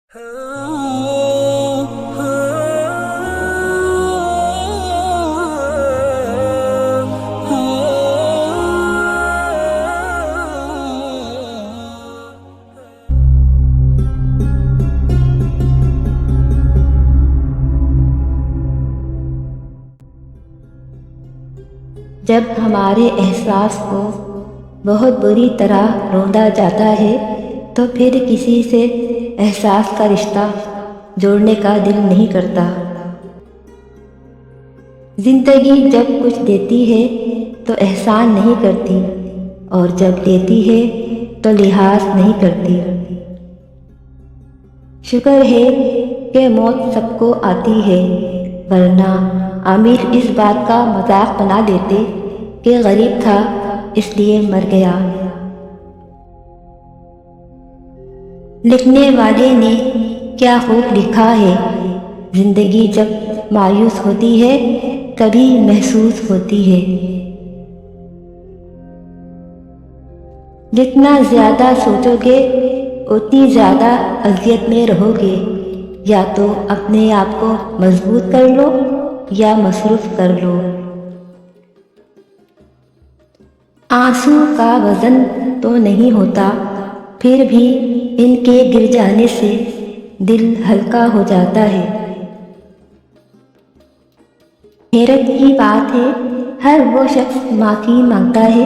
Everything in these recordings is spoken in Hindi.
जब हमारे एहसास को बहुत बुरी तरह रौंदा जाता है तो फिर किसी से एहसास का रिश्ता जोड़ने का दिल नहीं करता। जिंदगी जब कुछ देती है तो एहसान नहीं करती और जब लेती है तो लिहाज नहीं करती। शुक्र है कि मौत सबको आती है, वरना आमिर इस बात का मजाक बना देते कि गरीब था इसलिए मर गया। लिखने वाले ने क्या खूब लिखा है, जिंदगी जब मायूस होती है तभी महसूस होती है। जितना ज्यादा सोचोगे उतनी ज्यादा अज़ियत में रहोगे। या तो अपने आप को मजबूत कर लो या मसरूफ कर लो। आंसू का वजन तो नहीं होता, फिर भी इनके गिर जाने से दिल हल्का हो जाता है। हैरत की बात है, हर वो शख्स माफ़ी मांगता है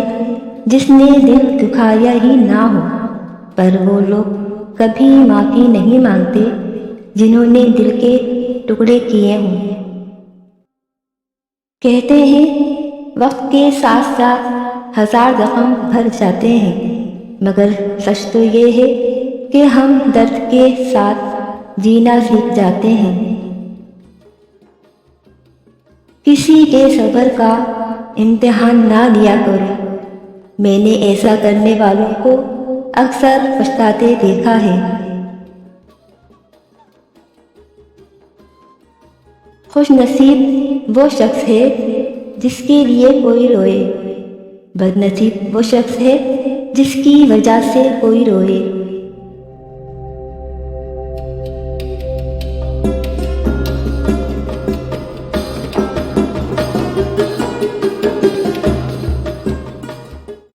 जिसने दिल दुखाया ही ना हो, पर वो लोग कभी माफ़ी नहीं मांगते जिन्होंने दिल के टुकड़े किए हों। कहते हैं वक्त के साथ साथ 1000 जख्म भर जाते हैं, मगर सच तो ये है कि हम दर्द के साथ जीना सीख जाते हैं। किसी के सब्र का इम्तिहान ना लिया करो, मैंने ऐसा करने वालों को अक्सर पछताते देखा है। खुश नसीब वो शख्स है जिसके लिए कोई रोए, बदनसीब वो शख्स है जिसकी वजह से कोई रोए।